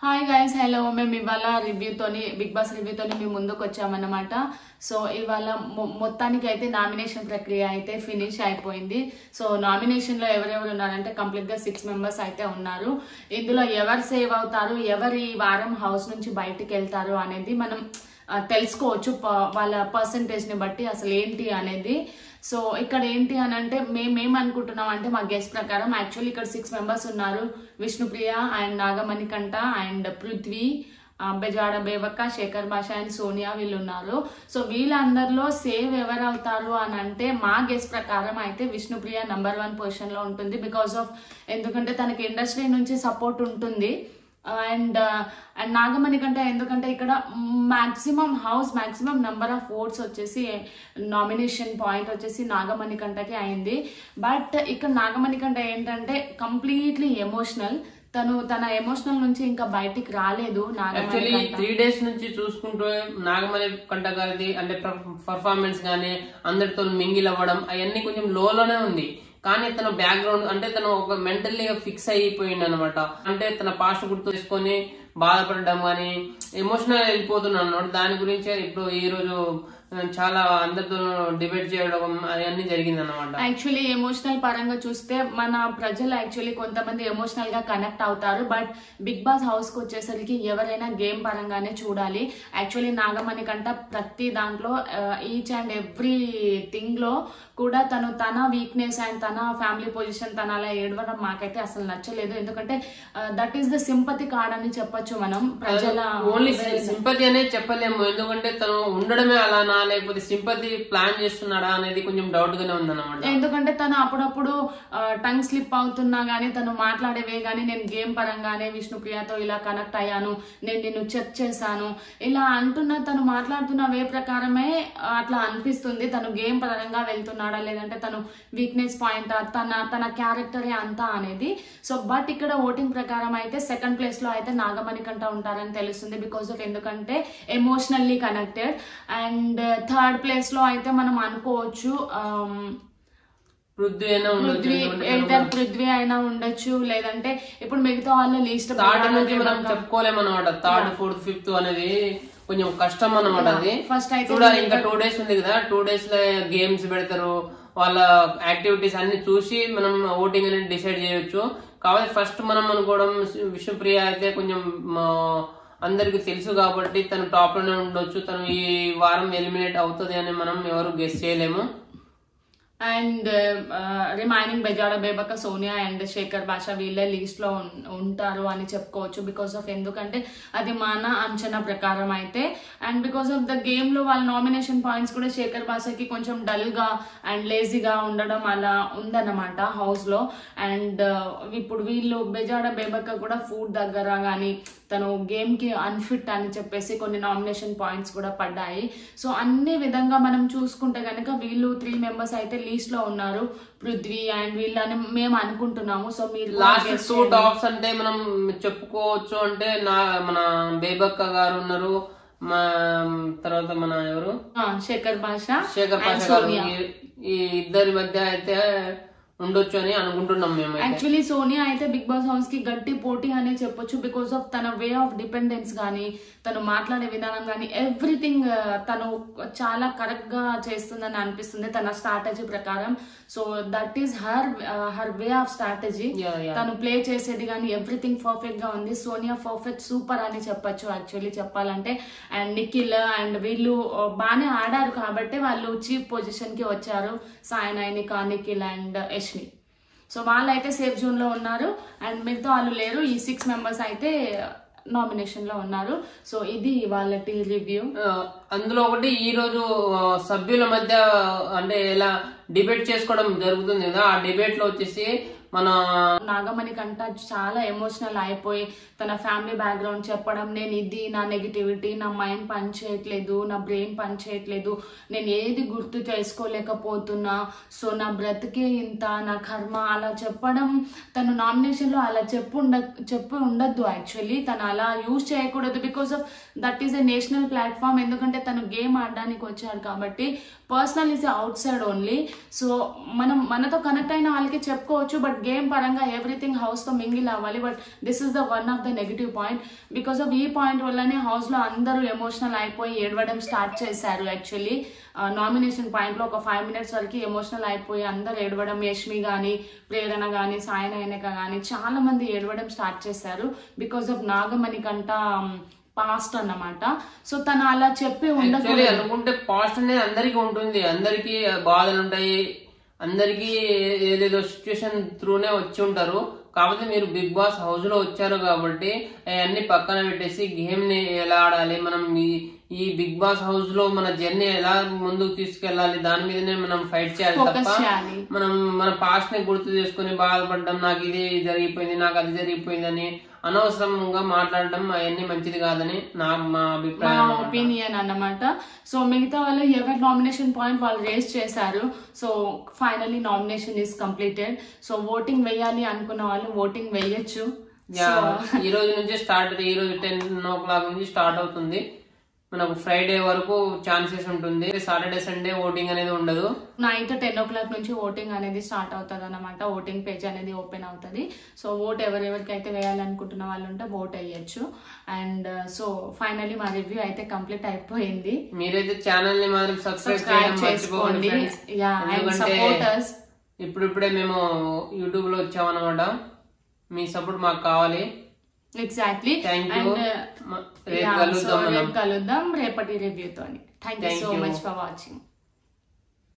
Hi guys, hello. మేము ఇవాళ big boss రివ్యూతోని మేము ముందుకు వచ్చామన్నమాట. సో ఇవాళ మొత్తానికి అయితే నామినేషన్ ప్రక్రియ అయితే ఫినిష్ అయిపోయింది. సో నామినేషన్లో ఎవరెవరు ఉన్నారంటే కంప్లీట్గా 6 మెంబర్స్ అయితే ఉన్నారు. ఇందులో ఎవరు సేవ్ అవుతారు, ఎవరు ఈ వారం హౌస్ నుంచి బయటికి వెళ్తారు అనేది మనం తెలుసుకోవచ్చు వాళ్ళ పర్సంటేజ్ని బట్టి అసలు ఏంటి అనేది. సో ఇక్కడ ఏంటి అని అంటే మేము అనుకుంటున్నాం అంటే మా గెస్ట్ ప్రకారం యాక్చువల్లీ ఇక్కడ 6 మెంబర్స్ ఉన్నారు. విష్ణుప్రియ అండ్ నాగమణికంఠ అండ్ పృథ్వీ, బెజాడ బేబక్క, శేఖర్ భాష అండ్ సోనియా వీళ్ళు ఉన్నారు. సో వీళ్ళందరిలో సేవ్ ఎవరు అవుతారు అని అంటే మా గెస్ట్ ప్రకారం అయితే విష్ణుప్రియ నెంబర్ 1 పొజిషన్ లో ఉంటుంది. బికాస్ ఆఫ్ ఎందుకంటే తనకి ఇండస్ట్రీ నుంచి సపోర్ట్ ఉంటుంది. అండ్ నాగమణికంఠ ఎందుకంటే ఇక్కడ మాక్సిమం నెంబర్ ఆఫ్ ఓట్స్ వచ్చేసి నామినేషన్ పాయింట్ వచ్చేసి నాగమణికంఠకి అయింది. బట్ ఇక్కడ నాగమణికంఠ ఏంటంటే కంప్లీట్లీ ఎమోషనల్. తన ఎమోషనల్ నుంచి ఇంకా బయటికి రాలేదు. యాక్చువల్లీ 3 days నుంచి చూసుకుంటూ నాగమణికంఠ గారిది అంటే పర్ఫార్మెన్స్ గానీ అందరితో మింగిల్ అవ్వడం అవన్నీ కొంచెం లోనే ఉంది. కానీ తన బ్యాక్గ్రౌండ్ అంటే తను ఒక మెంటల్లీ ఫిక్స్ అయిపోయింది అనమాట. అంటే తన పాస్ట్ గుర్తు చేసుకొని బాధపడడం కానీ ఎమోషనల్ వెళ్ళిపోతున్నాడు అనమాట. దాని గురించి ఇప్పుడు ఈ రోజు చాలా అందరితో డిబేట్ చేయడం అవన్నీ జరిగింది అనమాట. యాక్చువల్లీ ఎమోషనల్ పరంగా చూస్తే మన ప్రజలు యాక్చువల్లీ కొంతమంది ఎమోషనల్ గా కనెక్ట్ అవుతారు. బట్ బిగ్ బాస్ హౌస్ కి వచ్చేసరికి ఎవరైనా గేమ్ పరంగానే చూడాలి. యాక్చువల్లీ నాగమణికంట ప్రతి దాంట్లో ఈచ్ అండ్ ఎవ్రీ థింగ్ లో కూడా తన వీక్నెస్ అండ్ తన ఫ్యామిలీ పొజిషన్ తన అలా ఏడవడం మాకైతే అసలు నచ్చలేదు. ఎందుకంటే that is the sympathy card అని చెప్పొచ్చు మనం. ప్రజల ఓన్లీ సింపతి అనే చెప్పలేము. ఎందుకంటే తను ఉండడమే అలానా లేకపోతే సింపతి ప్లాన్ చేస్తున్నాడా అనేది కొంచెం డౌట్ గానే ఉందన్నమాట. ఎందుకంటే తను అప్పుడప్పుడు టంగ్ స్లిప్ అవుతున్నా గానీ తను మాట్లాడేవే గానీ నేను గేమ్ పరంగానే విష్ణుప్రియతో ఇలా కనెక్ట్ అయ్యాను, నేను నిన్ను చెక్ చేశాను ఇలా అంటున్నా తను మాట్లాడుతున్న వే ప్రకారమే అట్లా అనిపిస్తుంది. తను గేమ్ పరంగా వెళ్తున్నాడా లేదంటే తను వీక్నెస్ పాయింట్ తన క్యారెక్టరే అంతా అనేది. సో బట్ ఇక్కడ ఓటింగ్ ప్రకారం అయితే సెకండ్ ప్లేస్ లో అయితే నాగమణికంఠ ఉంటారని తెలుస్తుంది. బికాస్ ఆఫ్ ఎందుకంటే emotionally connected. And third place లో అయితే మనం అనుకోవచ్చు పృథ్వీ అయినా ఉండొచ్చు, లేదంటే ఇప్పుడు మిగతా వాళ్ళ లిస్ట్ మనం చెప్పుకోలేమన్నమాట. థర్డ్, ఫోర్త్, ఫిఫ్త్ అనేది కొంచెం కష్టం అన్నమాట. అది ఫస్ట్ చూడాలి. ఇంకా 2 days ఉంది కదా, 2 days లో గేమ్స్ పెడతారు. వాళ్ళ యాక్టివిటీస్ అన్ని చూసి మనం ఓటింగ్ అనేది డిసైడ్ చేయొచ్చు. కాబట్టి ఫస్ట్ మనం అనుకోవడం విష్ణుప్రియ అయితే కొంచెం అందరికి తెలుసు కాబట్టి తను టాప్ లోనే ఉండొచ్చు. తను ఈ వారం ఎలిమినేట్ అవుతుంది అని మనం ఎవరు గెస్ చేయలేము. And remaining Bezawada Bebakka, Sonia and Shekhar Basha వీళ్ళే లీస్ట్ లో ఉంటారు అని చెప్పుకోవచ్చు. బికాస్ ఆఫ్ ఎందుకంటే అది మన అంచనా ప్రకారం అయితే. And because of the game లో వాళ్ళ నామినేషన్ పాయింట్స్ కూడా శేఖర్ భాషకి కొంచెం డల్ గా అండ్ లేజీగా ఉండడం అలా ఉందన్నమాట హౌస్ లో. అండ్ ఇప్పుడు వీళ్ళు బెజాడ బేబక్క కూడా ఫుడ్ దగ్గర గానీ తను గేమ్ కి అన్ఫిట్ అని చెప్పేసి కొన్ని నామినేషన్ పాయింట్స్ కూడా పడ్డాయి. సో అన్ని విధంగా మనం చూసుకుంటే కనుక వీళ్ళు 3 మెంబర్స్ అయితే లీస్ట్ లో ఉన్నారు, పృథ్వీ అండ్ వీళ్ళని మేము అనుకుంటున్నాము. సో మీరు లాస్ట్ 2 టాప్స్ అంటే మనం చెప్పుకోవచ్చు అంటే మన బేబక్క గారు ఉన్నారు, తర్వాత మన ఎవరు శేఖర్ భాష ఈ ఇద్దరి మధ్య అయితే ఉండొచ్చు అని అనుకుంటున్నాం మేము. యాక్చువల్లీ సోనియా అయితే బిగ్ బాస్ హౌస్ కి గట్టి పోటీ అనే చెప్పొచ్చు. బికాస్ ఆఫ్ తన వే ఆఫ్ డిపెండెన్స్ గానీ తను మాట్లాడే విధానం గానీ ఎవ్రీథింగ్ తను చాలా కరెక్ట్ గా చేస్తుందని అనిపిస్తుంది తన స్ట్రాటజీ ప్రకారం. So that is her way of strategy. తను ప్లే చేసేది కానీ ఎవ్రీథింగ్ పర్ఫెక్ట్ గా ఉంది. సోనియా పర్ఫెక్ట్ సూపర్ అని చెప్పొచ్చు యాక్చువల్లీ చెప్పాలంటే. అండ్ నిఖిల్ అండ్ వీళ్ళు బాగానే ఆడారు కాబట్టి వాళ్ళు చీఫ్ పొజిషన్ కి వచ్చారు. సాయి నైనిక, నిఖిల్ అండ్ యష్మి. సో వాళ్ళైతే సేఫ్ జోన్ లో ఉన్నారు. అండ్ మిగతా వాళ్ళు లేరు. ఈ 6 మెంబర్స్ అయితే నామినేషన్ లో ఉన్నారు. సో ఇది వాళ్ళ రివ్యూ. అందులో ఒకటి ఈ రోజు సభ్యుల మధ్య అంటే ఎలా డిబేట్ చేసుకోవడం జరుగుతుంది కదా, ఆ డిబేట్ లో వచ్చేసి మన నాగమణికంఠ చాలా ఎమోషనల్ అయిపోయి తన ఫ్యామిలీ బ్యాక్గ్రౌండ్ చెప్పడం, నేను ఇది నా నెగిటివిటీ, నా మైండ్ పని చేయట్లేదు, నా బ్రెయిన్ పని చేయట్లేదు, నేను ఏది గుర్తు చేసుకోలేకపోతున్నా, సో నా బ్రతికే ఇంత, నా కర్మ అలా చెప్పడం. తను నామినేషన్ లో అలా చెప్పు ఉండద్దు యాక్చువల్లీ. తను అలా యూజ్ చేయకూడదు. Because of that is a national platform. ఎందుకంటే తను గేమ్ ఆడడానికి వచ్చాడు కాబట్టి personal is out side only. So మనం మనతో కనెక్ట్ అయిన వాళ్ళకి చెప్పుకోవచ్చు, బట్ గేమ్ పరంగా ఎవ్రీథింగ్ హౌస్ తో మింగిల్ అవ్వాలి. But this is the one of the negative point. Because of ఈ పాయింట్ వల్లనే హౌస్ లో అందరూ ఎమోషనల్ అయిపోయి ఏడవడం స్టార్ట్ చేశారు. యాక్చువల్లీ నామినేషన్ పాయింట్ లో ఒక 5 minutes వరకు ఎమోషనల్ అయిపోయి అందరు ఏడవడం, యష్మి గానీ, ప్రేరణ గానీ, సాయనయనిక గానీ చాలా మంది ఏడవడం స్టార్ట్ చేశారు బికాస్ ఆఫ్ నాగమణి కంట పాస్ట్ అన్నమాట. సో తను అలా చెప్పి ఉండదు అనుకుంటే పాస్ట్ అనేది అందరికి ఉంటుంది, అందరికి బాధలు ఉంటాయి, అందరికి ఏదేదో సిచ్యువేషన్ త్రూనే వచ్చి ఉంటారు. కాకపోతే మీరు బిగ్ బాస్ హౌస్ లో వచ్చారు కాబట్టి అవన్నీ పక్కన పెట్టేసి గేమ్ ని ఎలా ఆడాలి, మనం ఈ బిగ్ బాస్ హౌస్ లో మన జర్నీ ఎలా ముందుకు తీసుకెళ్లాలి దాని మీదనే మనం ఫైట్ చేయాలి తప్ప మనం మన పాస్ట్ ని గుర్తు చేసుకుని బాధపడడం, నాకు ఇది జరిగిపోయింది, నాకు అది జరిగిపోయింది అని అనవసరంగా మాట్లాడడం అవన్నీ మంచిది కాదని మా అభిప్రాయం, మా ఒపీనియన్ అన్నమాట. సో మిగతా వాళ్ళు ఎవరి నామినేషన్ పాయింట్ వాళ్ళు రేస్ చేశారు. So finally nomination is completed. So voting వేయాలి అనుకున్న వాళ్ళు ఓటింగ్ వేయచ్చు. ఈ రోజు నుంచి స్టార్ట్, ఈ రోజు 10 o'clock నుంచి స్టార్ట్ అవుతుంది. మనకు ఫ్రైడే వరకు ఛాన్సెస్ ఉంటుంది. సాటర్డే సండే ఓటింగ్ అనేది ఉండదు. నైట్ 10 o'clock నుంచి ఓటింగ్ అనేది స్టార్ట్ అవుతుంది అన్నమాట. ఓటింగ్ పేజ్ అనేది ఓపెన్ అవుతుంది. సో ఓట్ ఎవరెవరికైతే వేయాలనుకుంటున్న వాళ్ళు ఉంటే ఓట్ వేయచ్చు. అండ్ సో ఫైనల్లీ మా రివ్యూ అయితే కంప్లీట్ అయిపోయింది. మీరైతే ఛానల్ ని మాత్రం సబ్స్క్రైబ్ చేసుకోండి. ఇప్పుడిప్పుడే మేము యూట్యూబ్ లో వచ్చామన్నమాట, మీ సపోర్ట్ మాకు కావాలి. ఎగ్జాక్ట్లీ. రేపు కలుద్దాం రేపటి రివ్యూతో. Thank you so much for watching.